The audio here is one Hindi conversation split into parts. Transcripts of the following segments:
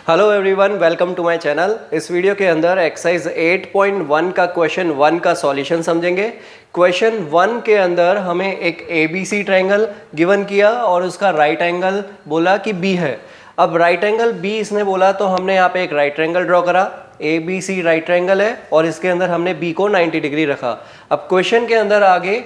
Hello everyone, welcome to my channel. इस वीडियो के अंदर एक्सरसाइज 8.1 का क्वेश्चन 1 का सॉल्यूशन समझेंगे। क्वेश्चन 1 के अंदर हमें एक ABC ट्रायंगल गिवन किया और उसका राइट एंगल बोला कि B है। अब राइट एंगल B इसने बोला तो हमने यहाँ पे एक राइट ट्रायंगल ड्रॉ करा। ABC राइट ट्रायंगल है और इसके अंदर हमने B को 90 डिग्री रखा। अब क्वेश्चन के अंदर आगे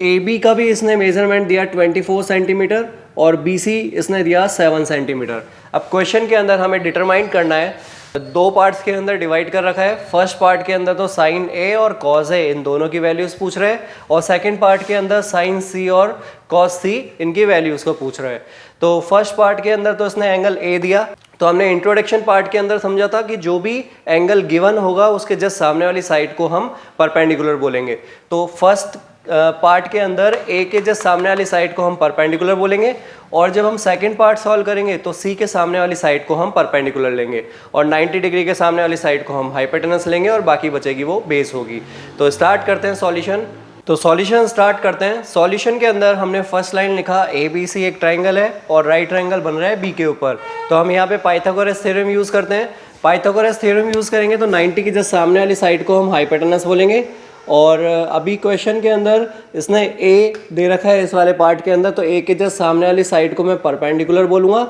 AB का भी इसने मेजरमेंट दिया 24 सेंटीमीटर और BC इसने दिया 7 सेंटीमीटर। अब क्वेश्चन के अंदर हमें डिटरमाइन करना है, दो पार्ट्स के अंदर डिवाइड कर रखा है। फर्स्ट पार्ट के अंदर तो साइन A और कॉस A इन दोनों की वैल्यूज़ पूछ रहे हैं और सेकंड पार्ट के अंदर साइन C और कॉस C इनकी वैल्यूज़ को पूछ रहे हैं। तो फर्स्ट पार्ट के अंदर तो इसने एंगल A दिया, तो हमने इंट्रोडक्शन पार्ट के अंदर समझा था कि जो भी एंगल गिवन होगा उसके जस्ट सामने वाली साइड को हम परपेंडिकुलर बोलेंगे। तो फर्स्ट पार्ट के अंदर A के जस्ट सामने वाली साइड को हम परपेंडिकुलर बोलेंगे और जब हम सेकंड पार्ट सॉल्व करेंगे तो C के सामने वाली साइड को हम परपेंडिकुलर लेंगे और 90 डिग्री के सामने वाली साइड को हम हाइपोटेनस लेंगे और बाकी बचेगी वो बेस होगी। तो स्टार्ट करते हैं सॉल्यूशन। तो सॉल्यूशन स्टार्ट करते हैं। सॉल्यूशन के अंदर हमने फर्स्ट लाइन लिखा ABC एक ट्राइंगल है और राइट ट्राइंगल बन रहा है B के ऊपर। तो हम यहाँ पे पाइथागोरस थ्योरम यूज़ करते हैं। पाइथागोरस थ्योरम यूज़ करेंगे तो 90 की जस्ट सामने वाली साइड को हम हाइपोटेनस बोलेंगे। और अभी क्वेश्चन के अंदर इसने A दे रखा है इस वाले पार्ट के अंदर, तो A के जस्ट सामने वाली साइड को मैं परपेंडिकुलर बोलूँगा।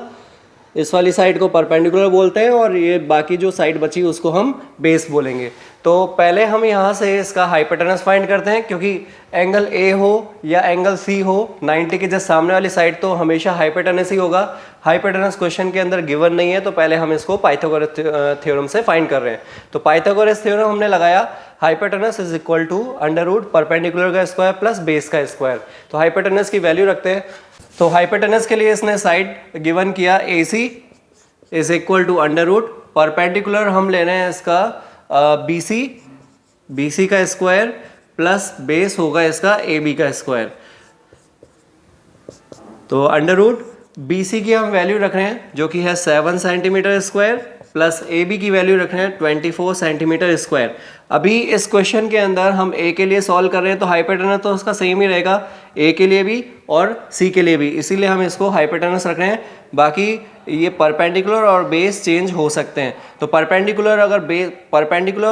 इस वाली साइड को परपेंडिकुलर बोलते हैं और ये बाकी जो साइड बची उसको हम बेस बोलेंगे। तो पहले हम यहाँ से इसका हाइपोटेनस फाइंड करते हैं, क्योंकि एंगल A हो या एंगल C हो 90 के जस्ट सामने वाली साइड तो हमेशा हाइपोटेनस ही होगा। हाइपोटेनस क्वेश्चन के अंदर गिवन नहीं है, तो पहले हम इसको पाइथागोरस थ्योरम से फाइंड कर रहे हैं। तो पाइथागोरस थ्योरम हमने लगाया, hypotenuse is equal to under root perpendicular का स्क्वायर प्लस बेस का स्क्वायर। तो हाइपोटेनस की वैल्यू रखते हैं। तो हाइपोटेनस के लिए इसने साइड गिवन किया AC is equal to under root perpendicular हम ले रहे हैं इसका BC का स्क्वायर प्लस बेस होगा इसका AB का स्क्वायर। तो अंडर रूट BC की हम वैल्यू रख रहे हैं जो कि है 7 सेंटीमीटर स्क्वायर प्लस AB की वैल्यू रख रहे हैं 24 सेंटीमीटर स्क्वायर। अभी इस क्वेश्चन के अंदर हम A के लिए सॉल्व कर रहे हैं तो हाइपोटेनस तो उसका सेम ही रहेगा A के लिए भी और C के लिए भी, इसीलिए हम इसको हाइपोटेनस रख रहे हैं। बाकी ये परपेंडिकुलर और बेस चेंज हो सकते हैं। तो परपेंडिकुलर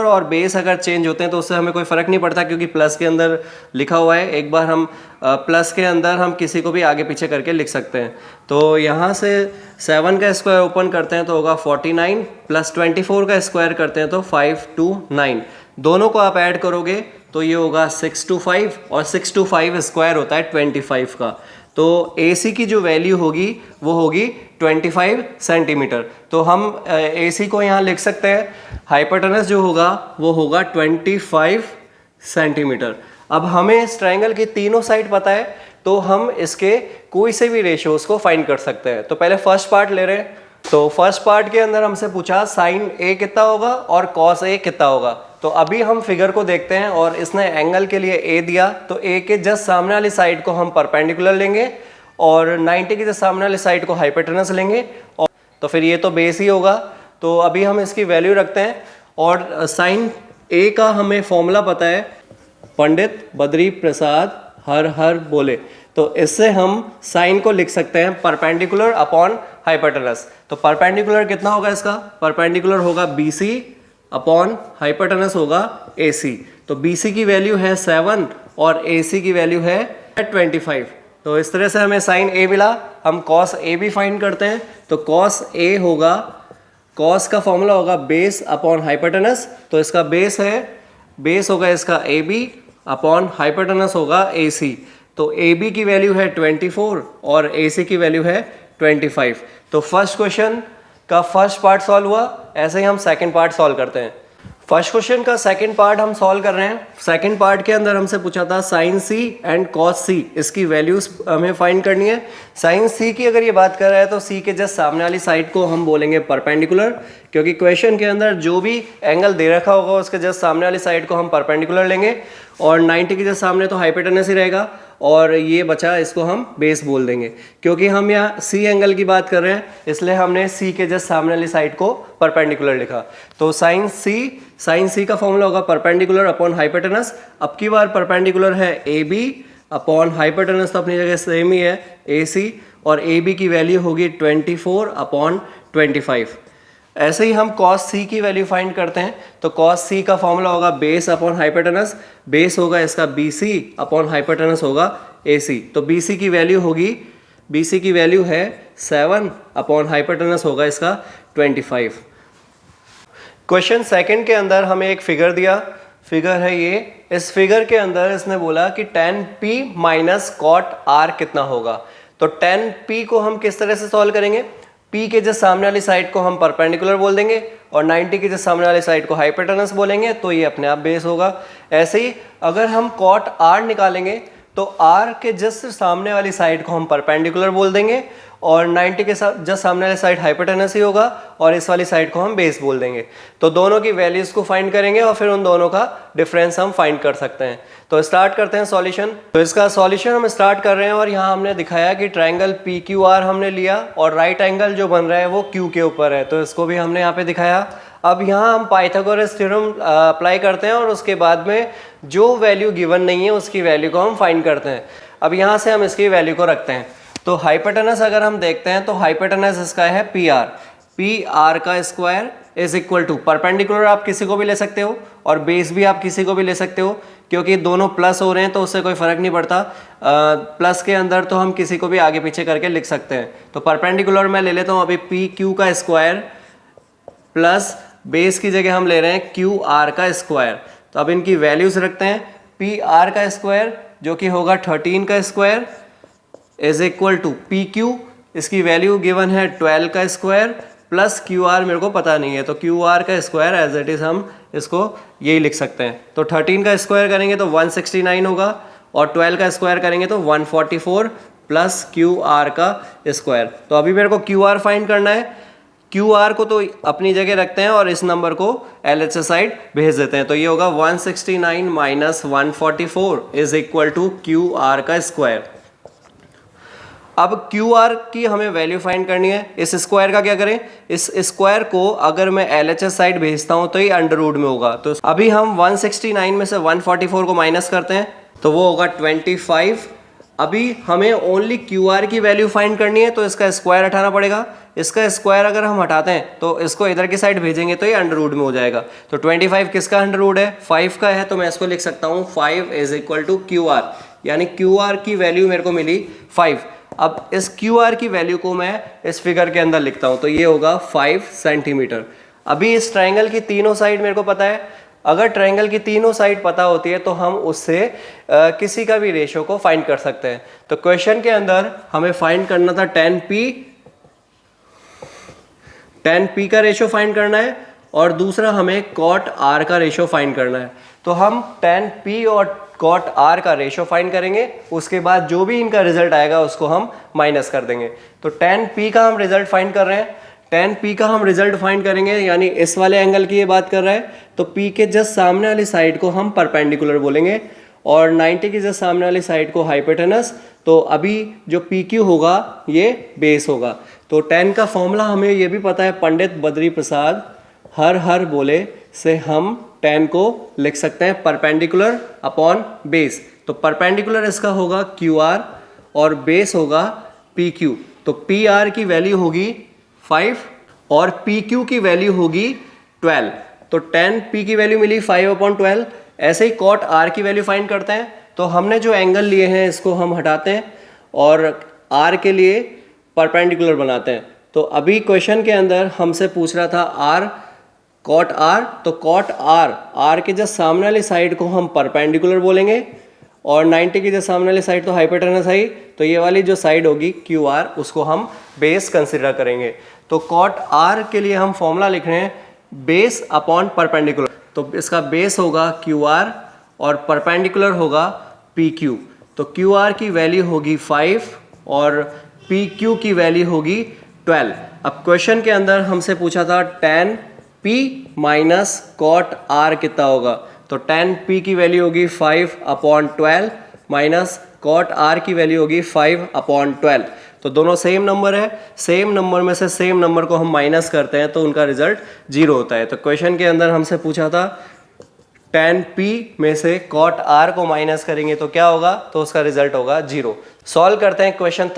और बेस अगर चेंज होते हैं तो उससे हमें कोई फ़र्क नहीं पड़ता, क्योंकि प्लस के अंदर लिखा हुआ है। एक बार हम प्लस के अंदर हम किसी को भी आगे पीछे करके लिख सकते हैं। तो यहाँ से 7 का स्क्वायर ओपन करते हैं तो होगा 49 प्लस 24 का स्क्वायर करते हैं तो 529। दोनों को आप ऐड करोगे तो ये होगा 625 और 625 स्क्वायर होता है 25 का। तो AC की जो वैल्यू होगी वो होगी 25 सेंटीमीटर। तो हम AC को यहाँ लिख सकते हैं, हाइपोटेनस जो होगा वो होगा 25 सेंटीमीटर। अब हमें इस ट्रायंगल की तीनों साइड पता है तो हम इसके कोई से भी रेशियोज को फाइंड कर सकते हैं। तो पहले फर्स्ट पार्ट ले रहे हैं। तो फर्स्ट पार्ट के अंदर हमसे पूछा साइन A कितना होगा और कॉस A कितना होगा। तो अभी हम फिगर को देखते हैं और इसने एंगल के लिए A दिया, तो A के जस्ट सामने वाली साइड को हम परपेंडिकुलर लेंगे और 90 के जस्ट सामने वाली साइड को हाइपोटेनस लेंगे और तो फिर ये तो बेस ही होगा। तो अभी हम इसकी वैल्यू रखते हैं और साइन A का हमें फॉर्मूला पता है, पंडित बद्री प्रसाद हर हर बोले। तो इससे हम साइन को लिख सकते हैं परपेंडिकुलर अपॉन हाइपोटेनस। तो परपेंडिकुलर कितना होगा इसका? परपेंडिकुलर होगा BC अपॉन हाइपोटेनस होगा AC। तो BC की वैल्यू है 7 और AC की वैल्यू है 25। तो इस तरह से हमें साइन A मिला। हम कॉस A भी फाइंड करते हैं। तो कॉस A होगा, कॉस का फॉर्मूला होगा बेस अपॉन हाइपोटेनस। तो इसका बेस होगा इसका AB अपॉन हाइपोटेनस होगा AC। तो AB की वैल्यू है 24 और AC की वैल्यू है 25। तो फर्स्ट क्वेश्चन का फर्स्ट पार्ट सॉल्व हुआ। ऐसे ही हम सेकंड पार्ट सॉल्व करते हैं। फर्स्ट क्वेश्चन का सेकंड पार्ट हम सॉल्व कर रहे हैं। सेकंड पार्ट के अंदर हमसे पूछा था sine C and cos C, इसकी वैल्यूज हमें फाइंड करनी है। साइन C की अगर ये बात कर रहा है तो C के जस्ट सामने वाली साइड को हम बोलेंगे परपेंडिकुलर, क्योंकि क्वेश्चन के अंदर जो भी एंगल दे रखा होगा उसके जस्ट सामने वाली साइड को हम परपेंडिकुलर लेंगे और 90 के जस्ट सामने तो हाइपोटेनस ही रहेगा और ये बचा इसको हम बेस बोल देंगे। क्योंकि हम यहाँ C एंगल की बात कर रहे हैं इसलिए हमने C के जस्ट सामने वाली साइड को परपेंडिकुलर लिखा। तो साइन C का फॉर्मूला होगा परपेंडिकुलर अपॉन हाइपोटेनस। अब की बार परपेंडिकुलर है AB अपॉन हाइपोटेनस तो अपनी जगह सेम ही है AC और AB की वैल्यू होगी 24 अपॉन 25। ऐसे ही हम cos c की वैल्यू फाइंड करते हैं, तो cos c का फॉर्मूला होगा बेस अपॉन हाइपोटेनस, बेस होगा इसका BC अपॉन हाइपोटेनस होगा AC। तो BC की वैल्यू होगी, BC की वैल्यू है 7 अपॉन हाइपोटेनस होगा इसका 25। क्वेश्चन सेकंड के अंदर हमें एक फिगर दिया, फिगर है ये। इस फिगर के अंदर इसने बोला कि tan p minus cot r कितना होगा। तो tan p को हम किस तरह से सॉल्व करेंगे, p के जस्ट सामने वाली साइड को हम परपेंडिकुलर बोल देंगे और 90 के जस्ट सामने वाली साइड को हाइपोटेनस बोलेंगे, तो ये अपने आप बेस होगा। ऐसे ही अगर हम कॉट r निकालेंगे तो r के जस्ट सामने वाली साइड को हम परपेंडिकुलर बोल देंगे और 90 के साथ जस्ट सामने वाली साइड हाइपोटेनस ही होगा और इस वाली साइड को हम बेस बोल देंगे। तो दोनों की वैल्यूज को फाइंड करेंगे और फिर उन दोनों का डिफरेंस हम फाइंड कर सकते हैं। तो स्टार्ट करते हैं सॉल्यूशन। तो इसका सॉल्यूशन हम स्टार्ट कर रहे हैं और यहाँ हमने दिखाया कि ट्राइंगल PQR हमने लिया और राइट एंगल जो बन रहा है वो Q के ऊपर है, तो इसको भी हमने यहाँ पे दिखाया। अब यहाँ हम पाइथागोरस थ्योरम अप्लाई करते हैं और उसके बाद में जो वैल्यू गिवन नहीं है उसकी वैल्यू को हम फाइंड करते हैं। अब यहाँ से हम इसकी वैल्यू को रखते हैं। तो हाइपोटेनस अगर हम देखते हैं तो हाइपोटेनस इसका है PR का square is equal to, perpendicular आप किसी को भी ले सकते हो और बेस भी आप किसी को भी ले सकते हो, क्योंकि दोनों प्लस हो रहे हैं तो उससे कोई फर्क नहीं पड़ता। प्लस के अंदर तो हम किसी को भी आगे पीछे करके लिख सकते हैं। तो परपेंडिकुलर मैं ले लेता हूँ अभी PQ का स्क्वायर प्लस बेस की जगह हम ले रहे हैं QR का स्क्वायर। तो अब इनकी वैल्यूज रखते हैं। PR का स्क्वायर जो कि होगा 13 का square is equal to PQ, इसकी वैल्यू गिवन है 12 का स्क्वायर प्लस QR मेरे को पता नहीं है, तो QR का स्क्वायर एज इट इज हम इसको यही लिख सकते हैं। तो 13 का स्क्वायर करेंगे तो 169 होगा और 12 का स्क्वायर करेंगे तो 144 प्लस QR का स्क्वायर। तो अभी मेरे को QR फाइंड करना है। QR को तो अपनी जगह रखते हैं और इस नंबर को LHS साइड भेज देते हैं। तो ये होगा 169 minus 144 is equal to QR का स्क्वायर। अब QR की हमें वैल्यू फाइंड करनी है। इस स्क्वायर का क्या करें, इस स्क्वायर को अगर मैं LHS साइड भेजता हूं तो ये अंडर रूट में होगा। तो अभी हम 169 में से 144 को माइनस करते हैं तो वो होगा 25। अभी हमें ओनली QR की वैल्यू फाइंड करनी है तो इसका स्क्वायर हटाना पड़ेगा। इसका स्क्वायर अगर हम हटाते हैं तो इसको इधर की साइड भेजेंगे तो ये अंडर रूट में हो जाएगा। तो 25 किसका अंडर रूट है, 5 का है, तो मैं इसको लिख सकता हूँ 5 इज इक्वल टू QR, यानी QR की वैल्यू मेरे को मिली 5। अब इस QR की वैल्यू को मैं इस फिगर के अंदर लिखता हूं तो ये होगा 5 सेंटीमीटर। अभी इस ट्राइंगल की तीनों साइड मेरे को पता है। अगर ट्राइंगल की तीनों साइड पता होती है तो हम उससे किसी का भी रेशो को फाइंड कर सकते हैं। तो क्वेश्चन के अंदर हमें फाइंड करना था tan P का रेशो फाइंड करना है और दूसरा हमें cot R का रेशो फाइंड करना है। तो हम tan P और cot R का रेशो फाइंड करेंगे, उसके बाद जो भी इनका रिजल्ट आएगा उसको हम माइनस कर देंगे। तो tan P का हम रिजल्ट फाइंड कर रहे हैं। tan P का हम रिजल्ट फाइंड करेंगे, यानी इस वाले एंगल की ये बात कर रहा है, तो P के जस्ट सामने वाली साइड को हम परपेंडिकुलर बोलेंगे और 90 की जस्ट सामने वाली साइड को हाइपोटेनस। तो अभी जो PQ होगा ये बेस होगा। तो tan का फॉर्मूला हमें ये भी पता है, पंडित बद्री प्रसाद हर हर बोले से हम tan को लिख सकते हैं परपेंडिकुलर अपॉन बेस। तो परपेंडिकुलर इसका होगा QR और बेस होगा PQ। तो PR की वैल्यू होगी 5 और PQ की वैल्यू होगी 12। तो tan P की वैल्यू मिली 5/12। ऐसे ही cot R की वैल्यू फाइंड करते हैं। तो हमने जो एंगल लिए हैं इसको हम हटाते हैं और R के लिए परपेंडिकुलर बनाते हैं। तो अभी क्वेश्चन के अंदर हमसे पूछ रहा था R cot R, तो cot R के जस्ट सामने वाली साइड को हम परपेंडिकुलर बोलेंगे और 90 की जस्ट सामने वाली साइड तो हाइपोटेनस है, तो ये वाली जो साइड होगी QR उसको हम बेस कंसिडर करेंगे। तो cot R के लिए हम फॉर्मूला लिख रहे हैं बेस अपॉन परपेंडिकुलर। तो इसका बेस होगा QR और परपेंडिकुलर होगा PQ। तो QR की वैल्यू होगी 5 और PQ की वैल्यु होगी 12। अब क्वेश्चन के अंदर हमसे पूछा था tan P minus cot R कितना होगा। तो tan P की वैल्यू होगी 5/12 माइनस cot R की वैल्यू होगी 5/12। तो दोनों सेम नंबर है, सेम नंबर में से सेम नंबर को हम माइनस करते हैं तो उनका रिजल्ट 0 होता है। तो क्वेश्चन के अंदर हमसे पूछा था tan P में से cot R को माइनस करेंगे तो क्या होगा, तो उसका रिजल्ट होगा 0। सॉल्व करते हैं क्वेश्चन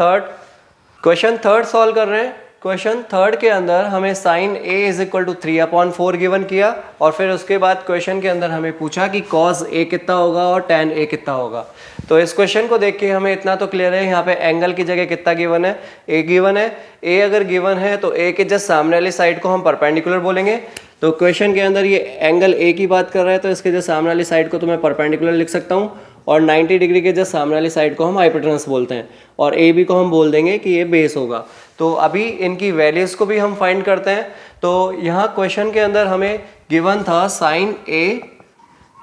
थर्ड सॉल्व कर रहे हैं। क्वेश्चन थर्ड के अंदर हमें sine a is equal to 3/4 given किया और फिर उसके बाद क्वेश्चन के अंदर हमें पूछा कि cos a कितना होगा और tan a कितना होगा। तो इस क्वेश्चन को देख के हमें इतना तो क्लियर है, यहाँ पे एंगल की जगह कितना गिवन है, a गिवन है। a अगर गिवन है तो a के जस्ट सामने वाली साइड को हम परपेंडिकुलर बोलेंगे। तो क्वेश्चन के अंदर ये एंगल a की बात कर रहा है तो इसके जस्ट सामने वाली साइड को तो मैं परपेंडिकुलर लिख सकता हूँ और 90 डिग्री के जस्ट सामने वाली साइड को हम हाइपोटेनस बोलते हैं और ए बी को हम बोल देंगे कि ये बेस होगा। तो अभी इनकी वैल्यूज़ को भी हम फाइंड करते हैं। तो यहाँ क्वेश्चन के अंदर हमें गिवन था sine A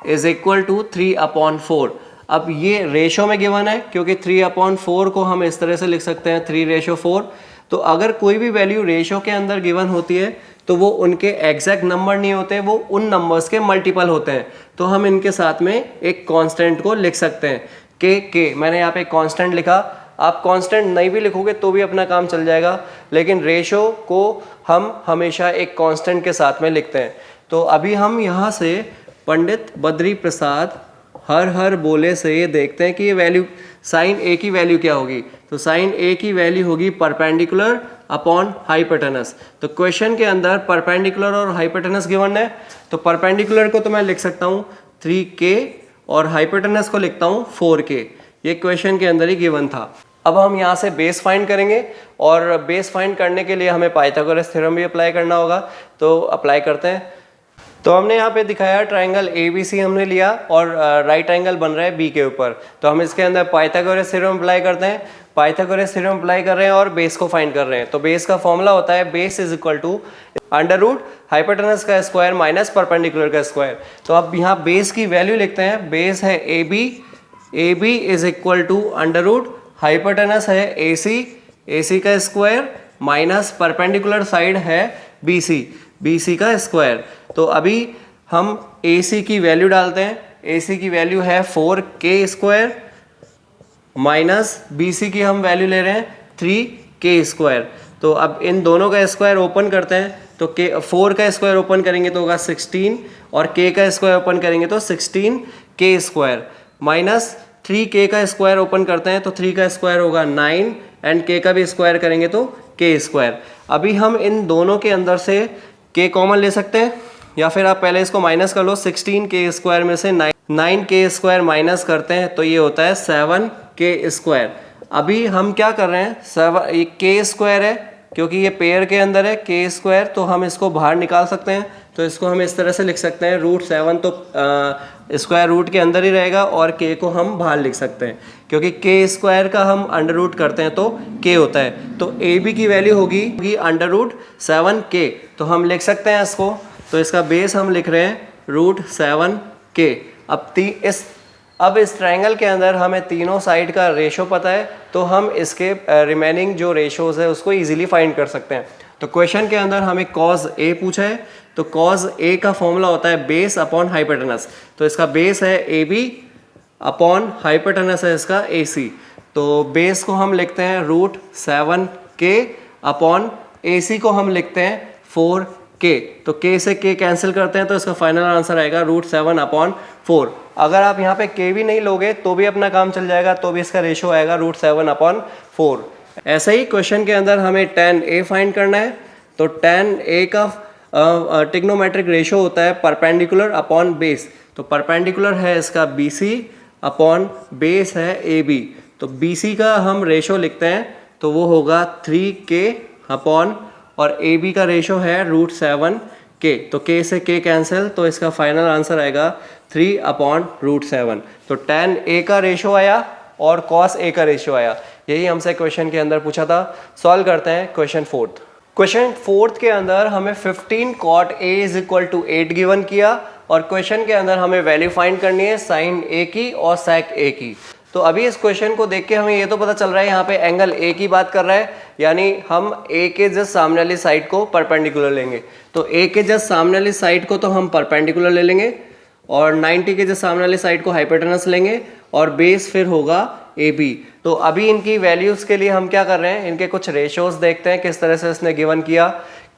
is equal to 3/4। अब ये रेशो में गिवन है क्योंकि 3/4 को हम इस तरह से लिख सकते हैं 3:4। तो अगर कोई भी वैल्यू रेशो के अंदर गिवन होती है तो वो उनके एग्जैक्ट नंबर नहीं होते, वो उन नंबर्स के मल्टीपल होते हैं। तो हम इनके साथ में एक कांस्टेंट को लिख सकते हैं के मैंने यहाँ पे कांस्टेंट लिखा। आप कांस्टेंट नहीं भी लिखोगे तो भी अपना काम चल जाएगा, लेकिन रेशो को हम हमेशा एक कांस्टेंट के साथ में लिखते हैं। तो अभी हम यहाँ से पंडित बद्री प्रसाद हर बोले से ये देखते हैं कि ये वैल्यू साइन ए की वैल्यू क्या होगी। तो साइन ए की वैल्यू होगी परपेंडिकुलर अपॉन हाइपोटेनस। तो क्वेश्चन के अंदर परपेंडिकुलर और हाइपोटेनस गिवन है, तो परपेंडिकुलर को तो मैं लिख सकता हूँ 3k और हाइपोटेनस को लिखता हूँ 4k। ये क्वेश्चन के अंदर ही गिवन था। अब हम यहाँ से बेस फाइंड करेंगे और बेस फाइंड करने के लिए हमें पाइथागोरस थ्योरम भी अप्लाई करना होगा, तो अप्लाई करते हैं। तो हमने यहाँ पे दिखाया ट्रायंगल ABC हमने लिया और राइट एंगल बन रहा है B के ऊपर। तो हम इसके अंदर पाइथागोरस थ्योरम अप्लाई करते हैं। पाइथागोरस थ्योरम अप्लाई कर रहे हैं और बेस को फाइंड कर रहे हैं। तो बेस का फॉर्मूला होता है base is equal to under root hypotenuse का स्क्वायर माइनस परपेंडिकुलर का स्क्वायर। तो अब यहाँ बेस की वैल्यू लिखते हैं। बेस है AB is equal to under root hypotenuse है AC का स्क्वायर माइनस परपेंडिकुलर साइड है BC का स्क्वायर। तो अभी हम AC की वैल्यू डालते हैं। AC की वैल्यू है 4k स्क्वायर माइनस BC की हम वैल्यू ले रहे हैं 3k स्क्वायर। तो अब इन दोनों का स्क्वायर ओपन करते हैं। तो 4 का स्क्वायर ओपन करेंगे तो होगा 16 और k का स्क्वायर ओपन करेंगे तो 16k स्क्वायर माइनस 3k का स्क्वायर ओपन करते हैं तो 3 का स्क्वायर होगा 9 एंड k का भी स्क्वायर करेंगे तो k स्क्वायर। अभी हम इन दोनों के अंदर से k कॉमन ले सकते हैं या फिर आप पहले इसको माइनस कर लो। 16k स्क्वायर में से 9k स्क्वायर माइनस करते हैं तो ये होता है 7k स्क्वायर। अभी हम क्या कर रहे हैं, ये k स्क्वायर है क्योंकि ये पेयर के अंदर है k स्क्वायर, तो हम इसको बाहर निकाल सकते हैं। तो इसको हम इस तरह से लिख सकते हैं √7 तो स्क्वायर रूट के अंदर ही रहेगा और k को हम बाहर लिख सकते हैं क्योंकि k स्क्वायर का हम अंडर रूट करते हैं तो k होता है। तो AB की वैल्यू होगी अंडर रूट 7k। तो हम लिख सकते हैं इसको। तो इसका बेस हम लिख रहे हैं √7k। अब इस ट्रायंगल के अंदर हमें तीनों साइड का रेशो पता है तो हम इसके रिमेनिंग जो रेशोज है उसको इजीली फाइंड कर सकते हैं। तो क्वेश्चन के अंदर हमें cos A पूछा है, तो cos A का फॉर्मूला होता है बेस अपॉन हाइपोटेनस। तो इसका बेस है AB अपॉन हाइपोटेनस है इसका AC। तो बेस को हम लिखते हैं √7k अपॉन AC को हम लिखते हैं 4k। तो k से k कैंसिल करते हैं तो इसका फाइनल आंसर आएगा √7/4। अगर आप यहाँ पे k भी नहीं लोगे तो भी अपना काम चल जाएगा, तो भी इसका रेशो आएगा √7/4। ऐसे ही क्वेश्चन के अंदर हमें tan A फाइंड करना है। तो tan A का ट्रिग्नोमेट्रिक रेशो होता है परपेंडिकुलर अपॉन बेस। तो परपेंडिकुलर है इसका BC अपॉन बेस है AB। तो BC का हम रेशो लिखते हैं तो वो होगा 3k अपॉन और AB का रेशो है √7k। तो k से k कैंसिल तो इसका फाइनल आंसर आएगा 3/√7। तो tan A का रेशो आया और cos A का रेशो आया। यही हमसे क्वेश्चन के अंदर पूछा था। सॉल्व करते हैं क्वेश्चन फोर्थ। क्वेश्चन फोर्थ के अंदर हमें 15 cot A is equal to 8 given किया और क्वेश्चन के अंदर हमें वैल्यू फाइंड करनी है साइन A की और sec A की। तो अभी इस क्वेश्चन को देख के हमें ये तो पता चल रहा है यहाँ पे एंगल A की बात कर रहा है, यानी हम A के जस्ट सामने वाली साइड को परपेंडिकुलर लेंगे। तो A के जस्ट सामने वाली साइड को तो हम परपेंडिकुलर ले लेंगे और 90 के जस्ट सामने वाली साइड को हाइपोटेनस लेंगे और बेस फिर होगा AB। तो अभी इनकी वैल्यूज़ के लिए हम क्या कर रहे हैं, इनके कुछ रेशोज देखते हैं किस तरह से इसने गिवन किया।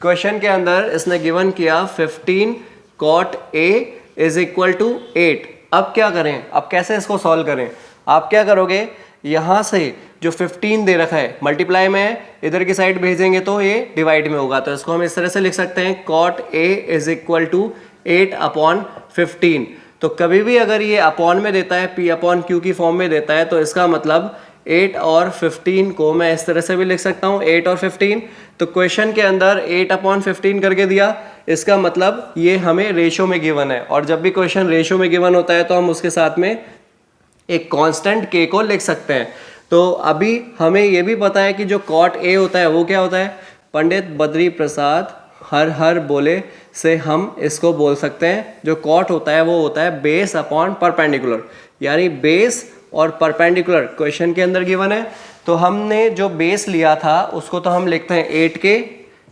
क्वेश्चन के अंदर इसने गिवन किया 15 cot A is equal to 8। अब क्या करें, अब कैसे इसको सॉल्व करें। आप क्या करोगे, यहाँ से जो 15 दे रखा है मल्टीप्लाई में है, इधर की साइड भेजेंगे तो ये डिवाइड में होगा। तो इसको हम इस तरह से लिख सकते हैं cot A is equal to 8/15। तो कभी भी अगर ये अपॉन में देता है, P/Q की फॉर्म में देता है, तो इसका मतलब 8 और 15 को मैं इस तरह से भी लिख सकता हूँ 8 और 15। तो क्वेश्चन के अंदर 8/15 करके दिया, इसका मतलब ये हमें रेशो में गिवन है, और जब भी क्वेश्चन रेशो में गिवन होता है तो हम उसके साथ में एक कांस्टेंट k को लिख सकते हैं। तो अभी हमें ये भी पता है कि जो cot A होता है वो क्या होता है, पंडित बद्री प्रसाद हर हर बोले से हम इसको बोल सकते हैं, जो cot होता है वो होता है बेस अपॉन परपेंडिकुलर, यानी बेस और परपेंडिकुलर क्वेश्चन के अंदर गिवन है। तो हमने जो बेस लिया था उसको तो हम लिखते हैं 8k,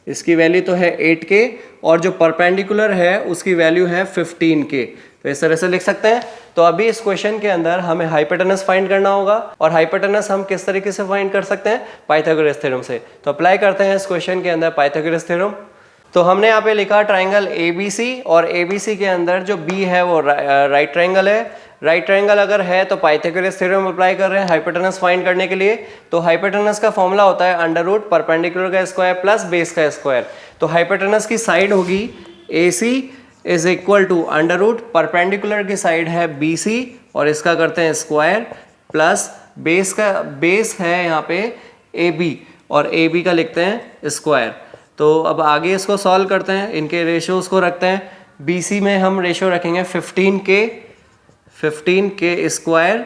इसकी वैल्यू तो है 8k, और जो परपेंडिकुलर है उसकी वैल्यू है 15k। तो इस तरह से लिख सकते हैं। तो अभी इस क्वेश्चन के अंदर हमें हाइपोटेनस फाइंड करना होगा, और हाइपोटेनस हम किस तरीके से फाइंड कर सकते हैं, पाइथागोरस थ्योरम से। तो अप्लाई करते हैं इस क्वेश्चन के अंदर पाइथागोरस थ्योरम। तो हमने यहाँ पे लिखा ट्राइंगल ABC, और ABC के अंदर जो B है वो राइट ट्राइंगल है। राइट ट्राइंगल अगर है तो पाइथागोरस थ्योरम अप्लाई कर रहे हैं हाइपोटेनस फाइंड करने के लिए। तो हाइपोटेनस का फॉर्मूला होता है अंडर रूट परपेंडिकुलर का स्क्वायर प्लस बेस का स्क्वायर। तो हाइपोटेनस की साइड होगी AC is equal to under root perpendicular की साइड है BC, और इसका करते हैं स्क्वायर प्लस बेस का, बेस है यहाँ पे AB, और AB का लिखते हैं स्क्वायर। तो अब आगे इसको सॉल्व करते हैं, इनके रेशियोज को रखते हैं। BC में हम रेशियो रखेंगे 15k स्क्वायर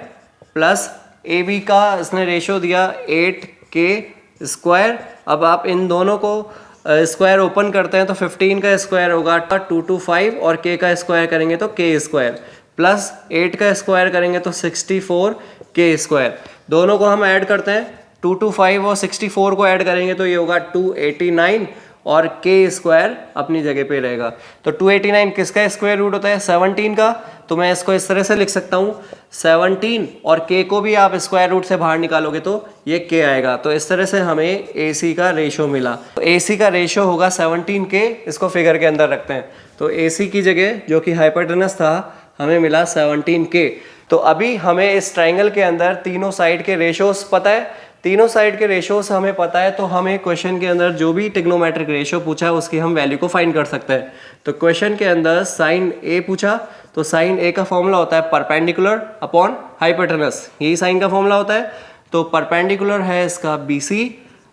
प्लस AB का इसने रेशियो दिया 8k स्क्वायर। अब आप इन दोनों को स्क्वायर ओपन करते हैं तो 15 का स्क्वायर होगा 225, और k का स्क्वायर करेंगे तो k स्क्वायर, प्लस 8 का स्क्वायर करेंगे तो 64k स्क्वायर। दोनों को हम ऐड करते हैं, 225 और 64 को ऐड करेंगे तो ये होगा 289, और k स्क्वायर अपनी जगह पे रहेगा। तो 289 किसका स्क्वायर रूट होता है, 17 का। तो मैं इसको इस तरह से लिख सकता हूँ 17, और k को भी आप स्क्वायर रूट से बाहर निकालोगे तो ये k आएगा। तो इस तरह से हमें AC का रेशो मिला। तो AC का रेशो होगा 17k, इसको फिगर के अंदर रखते हैं। तो AC की जगह जो कि हाइपोटेनस था हमें मिला 17k। तो अभी हमें इस ट्राइंगल के अंदर तीनों साइड के रेशोस पता है, तीनों साइड के रेशोस हमें पता है, तो हमें क्वेश्चन के अंदर जो भी ट्रिग्नोमेट्रिक रेशो पूछा है उसकी हम वैल्यू को फाइंड कर सकते हैं। तो क्वेश्चन के अंदर साइन A पूछा, तो साइन A का फॉर्मूला होता है परपेंडिकुलर अपॉन हाइपोटेनस, यही साइन का फॉर्मूला होता है। तो परपेंडिकुलर है इसका BC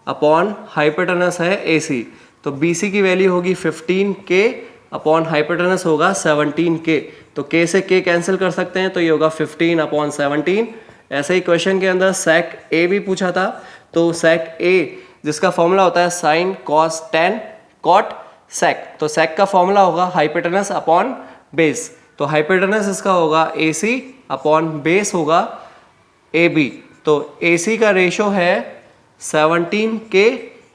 अपॉन हाइपोटेनस है AC। तो BC की वैल्यू होगी 15k अपॉन हाइपोटेनस होगा 17k। तो k से k कैंसिल कर सकते हैं, तो ये होगा 15/17। ऐसे ही क्वेश्चन के अंदर सेक A भी पूछा था, तो सेक A जिसका फॉर्मूला होता है sine cos tan cot sec. तो सेक का फॉर्मूला होगा हाइपोटेनस अपॉन बेस। तो हाइपोटेनस इसका होगा AC अपॉन बेस होगा AB। तो AC का रेशो है 17k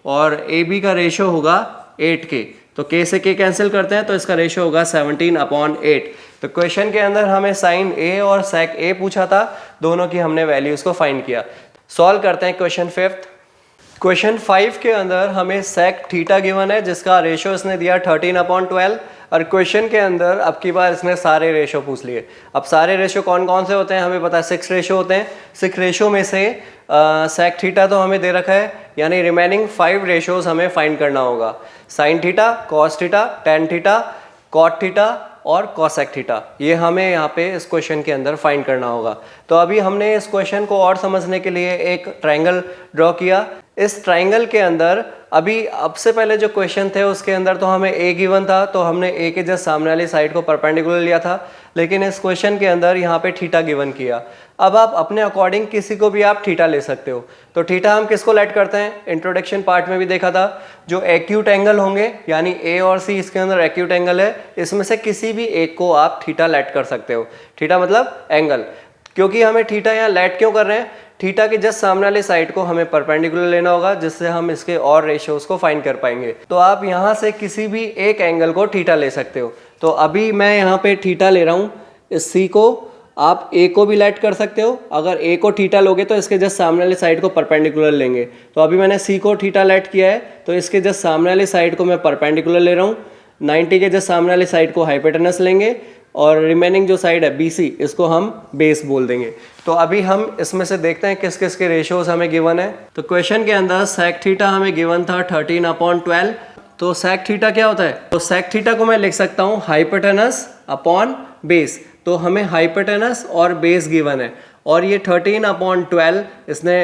और AB का रेशो होगा 8k। तो k से k कैंसिल करते हैं तो इसका रेशो होगा 17/8। तो क्वेश्चन के अंदर हमें साइन A और सेक A पूछा था, दोनों की हमने वैल्यूज को फाइंड किया। सॉल्व करते हैं क्वेश्चन 5। क्वेश्चन 5 के अंदर हमें सेक थीटा गिवन है जिसका रेशो इसने दिया 13/12, और क्वेश्चन के अंदर अब की बार इसने सारे रेशो पूछ लिए। अब सारे रेशो कौन कौन से होते हैं हमें पता है, 6 रेशो होते हैं। 6 रेशो में से सेक थीटा तो हमें दे रखा है, यानी रिमेनिंग 5 रेशोज हमें फाइंड करना होगा। Sine theta, cos theta, tan theta, cot theta और कॉसेक थीटा, ये हमें यहाँ पे इस क्वेश्चन के अंदर फाइंड करना होगा। तो अभी हमने इस क्वेश्चन को और समझने के लिए एक ट्राइंगल ड्रॉ किया। इस ट्राइंगल के अंदर अभी अब से पहले जो क्वेश्चन थे उसके अंदर तो हमें A गिवन था, तो हमने A के जस्ट सामने वाली साइड को परपेंडिकुलर लिया था, लेकिन इस क्वेश्चन के अंदर यहाँ पे थीटा गिवन किया। अब आप अपने अकॉर्डिंग किसी को भी आप थीटा ले सकते हो। तो थीटा हम किसको लेट करते हैं, इंट्रोडक्शन पार्ट में भी देखा था, जो एक्यूट एंगल होंगे यानी A और C इसके अंदर एक्यूट एंगल है, इसमें से किसी भी एक को आप थीटा लेट कर सकते हो। थीटा मतलब एंगल, क्योंकि हमें थीटा यहाँ लेट क्यों कर रहे हैं, थीटा की जस्ट सामने वाली साइड को हमें परपेंडिकुलर लेना होगा जिससे हम इसके और रेशियोज को फाइंड कर पाएंगे। तो आप यहाँ से किसी भी एक एंगल को थीटा ले सकते हो। तो अभी मैं यहाँ पे थीटा ले रहा हूँ, इस C को आप A को भी लेट कर सकते हो। अगर A को थीटा लोगे तो इसके जस्ट सामने वाली साइड को परपेंडिकुलर लेंगे। तो अभी मैंने C को थीटा लेट किया है, तो इसके जस्ट सामने वाली साइड को मैं परपेंडिकुलर ले रहा हूँ। 90 के जस्ट सामने वाली साइड को हाइपोटेनस लेंगे, और रिमेनिंग जो साइड है BC इसको हम बेस बोल देंगे। तो अभी हम इसमें से देखते हैं किस किस के रेशियोज हमें गिवन है। तो क्वेश्चन के अंदर सेक थीटा हमें गिवन था 13/12। तो सेक थीटा क्या होता है? तो सेक थीटा को मैं लिख सकता हूँ हाइपोटेनस अपॉन बेस। तो हमें हाइपोटेनस और बेस गिवन है और ये 13/12 इसने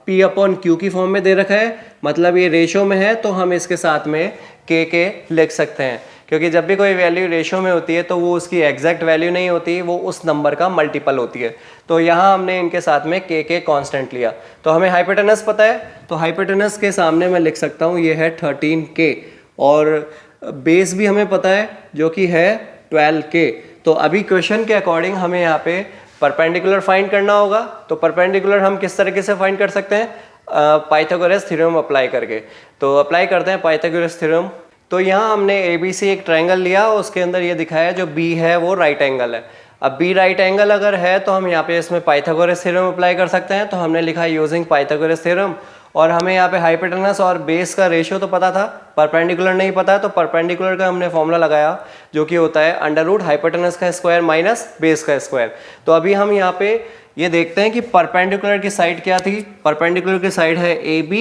P/Q की फॉर्म में दे रखा है, मतलब ये रेशो में है, तो हम इसके साथ में के लिख सकते हैं, क्योंकि जब भी कोई वैल्यू रेशो में होती है तो वो उसकी एग्जैक्ट वैल्यू नहीं होती, वो उस नंबर का मल्टीपल होती है। तो यहाँ हमने इनके साथ में के कांस्टेंट लिया। तो हमें हाइपोटेनस पता है, तो हाइपोटेनस के सामने मैं लिख सकता हूँ ये है 13K और बेस भी हमें पता है जो कि है 12K। तो अभी क्वेश्चन के अकॉर्डिंग हमें यहाँ पे परपेंडिकुलर फाइंड करना होगा। तो परपेंडिकुलर हम किस तरीके से फाइंड कर सकते हैं? पाइथागोरस थ्योरम अप्लाई करके। तो अप्लाई करते हैं पाइथागोरस थ्योरम। तो यहाँ हमने ABC एक ट्रायंगल लिया, उसके अंदर ये दिखाया जो B है वो राइट एंगल है। अब B राइट एंगल अगर है तो हम यहाँ पे इसमें पाइथागोरस थ्योरम अप्लाई कर सकते हैं। तो हमने लिखा यूजिंग पाइथागोरस थ्योरम और हमें यहाँ पे हाइपोटेनस और बेस का रेशियो तो पता था, परपेंडिकुलर नहीं पता, तो परपेंडिकुलर का हमने फॉर्मूला लगाया जो कि होता है अंडर रूट हाइपोटेनस का स्क्वायर माइनस बेस का स्क्वायर। तो अभी हम यहाँ पे ये देखते हैं कि परपेंडिकुलर की साइड क्या थी। परपेंडिकुलर की साइड है AB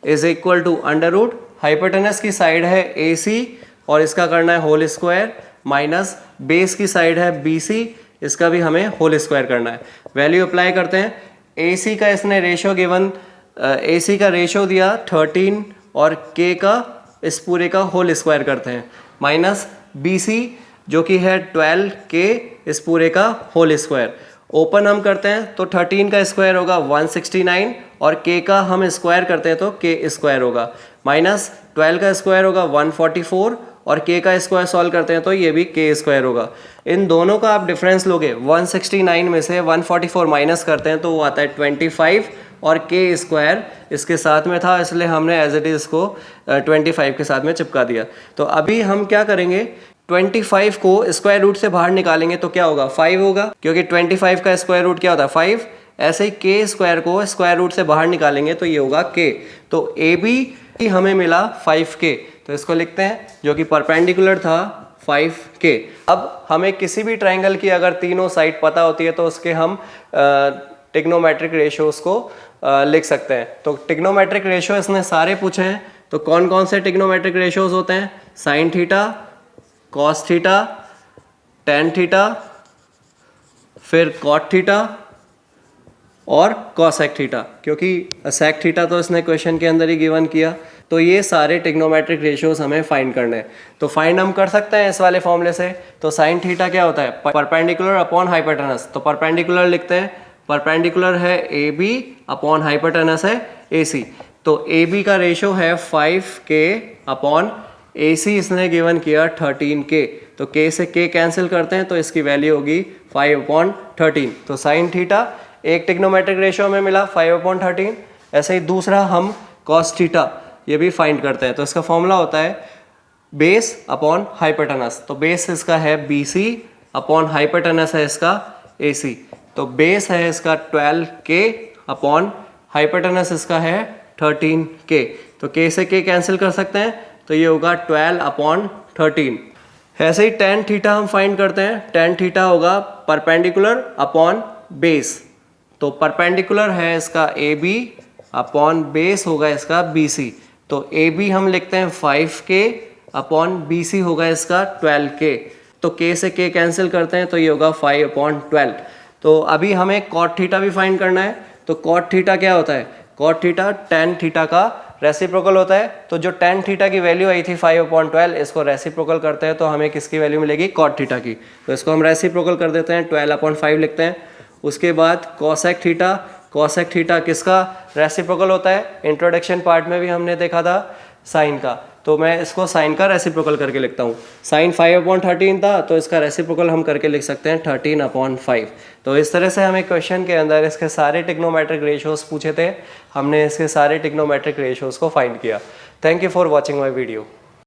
is equal to under root, hypotenuse की साइड है AC और इसका करना है होल स्क्वायर, माइनस बेस की साइड है BC, इसका भी हमें होल स्क्वायर करना है। वैल्यू अप्लाई करते हैं। AC का इसने रेशियो गिवन, AC का रेशियो दिया 13 और K का इस पूरे का होल स्क्वायर करते हैं, माइनस BC जो कि है 12K इस पूरे का होल स्क्वायर। ओपन हम करते हैं तो 13 का स्क्वायर होगा 169 और K का हम स्क्वायर करते हैं तो K स्क्वायर होगा, माइनस 12 का स्क्वायर होगा 144 और K का स्क्वायर सॉल्व करते हैं तो ये भी K स्क्वायर होगा। इन दोनों का आप डिफरेंस लोगे, 169 में से 144 माइनस करते हैं तो वो आता है 25 और K स्क्वायर इसके साथ में था, इसलिए हमने एज इट इज इसको 25 के साथ में चिपका दिया। तो अभी हम क्या करेंगे, 25 को स्क्वायर रूट से बाहर निकालेंगे तो क्या होगा, 5 होगा, क्योंकि 25 का स्क्वायर रूट क्या होता है 5। ऐसे ही K स्क्वायर को स्क्वायर रूट से बाहर निकालेंगे तो ये होगा K। तो AB हमें मिला 5K, तो इसको लिखते हैं जो कि परपेंडिकुलर था 5K। अब हमें किसी भी ट्रायंगल की अगर तीनों साइड पता होती है तो उसके हम ट्रिग्नोमेट्रिक रेशियोज को लिख सकते हैं। तो ट्रिग्नोमेट्रिक रेशियो इसने सारे पूछे हैं। तो कौन कौन से ट्रिग्नोमेट्रिक रेशियोज होते हैं? Sign theta, cos theta, tan theta, फिर कॉट थीटा और कॉसेक थीटा, क्योंकि सेक थीटा तो इसने क्वेश्चन के अंदर ही गिवन किया। तो ये सारे ट्रिग्नोमेट्रिक रेशियोज हमें फाइंड करने हैं। तो फाइंड हम कर सकते हैं इस वाले फॉर्मूले से। तो साइन थीटा क्या होता है? Perpendicular upon hypotenuse. तो परपेंडिकुलर लिखते हैं, परपेंडिकुलर है AB अपॉन हाइपोटेनस है AC। तो AB का रेशियो है 5K अपॉन AC इसने गिवन किया 13K। तो K से K कैंसिल करते हैं तो इसकी वैल्यू होगी 5/13। तो साइन थीटा एक ट्रिग्नोमेट्रिक रेशियो में मिला 5/13। ऐसे ही दूसरा हम कॉस थीटा ये भी फाइंड करते हैं। तो इसका फॉर्मूला होता है बेस अपॉन हाइपोटेनस। तो बेस इसका है BC अपॉन हाइपोटेनस है इसका AC। तो बेस है इसका 12K अपॉन हाइपोटेनस इसका है 13K। तो K से K कैंसिल कर सकते हैं तो ये होगा 12/13। ऐसे ही टेन थीटा हम फाइंड करते हैं। टेन थीटा होगा परपेंडिकुलर अपॉन बेस। तो परपेंडिकुलर है इसका AB अपॉन बेस होगा इसका BC। तो AB हम लिखते हैं 5K अपॉन BC होगा इसका 12K। तो K से K कैंसिल करते हैं तो ये होगा 5/12। तो अभी हमें कॉट थीटा भी फाइंड करना है। तो कॉट थीटा क्या होता है? कॉट थीटा टेन थीटा का रेसिप्रोकल होता है। तो जो टेन थीटा की वैल्यू आई थी 5/12, इसको रेसिप्रोकल करते हैं तो हमें किसकी वैल्यू मिलेगी? कॉट थीटा की। तो इसको हम रेसिप्रोकल कर देते हैं, 12/5 लिखते हैं। उसके बाद कॉसेक थीटा। कॉसेक थीटा किसका रेसिप्रोकल होता है? इंट्रोडक्शन पार्ट में भी हमने देखा था साइन का। तो मैं इसको साइन का रेसिप्रोकल करके लिखता हूँ। साइन 5/13 था तो इसका रेसिप्रोकल हम करके लिख सकते हैं 13/5। तो इस तरह से हमें क्वेश्चन के अंदर इसके सारे ट्रिग्नोमेट्रिक रेशियोज पूछे थे, हमने इसके सारे ट्रिग्नोमेट्रिक रेशियोज को फाइंड किया। Thank you for watching my video.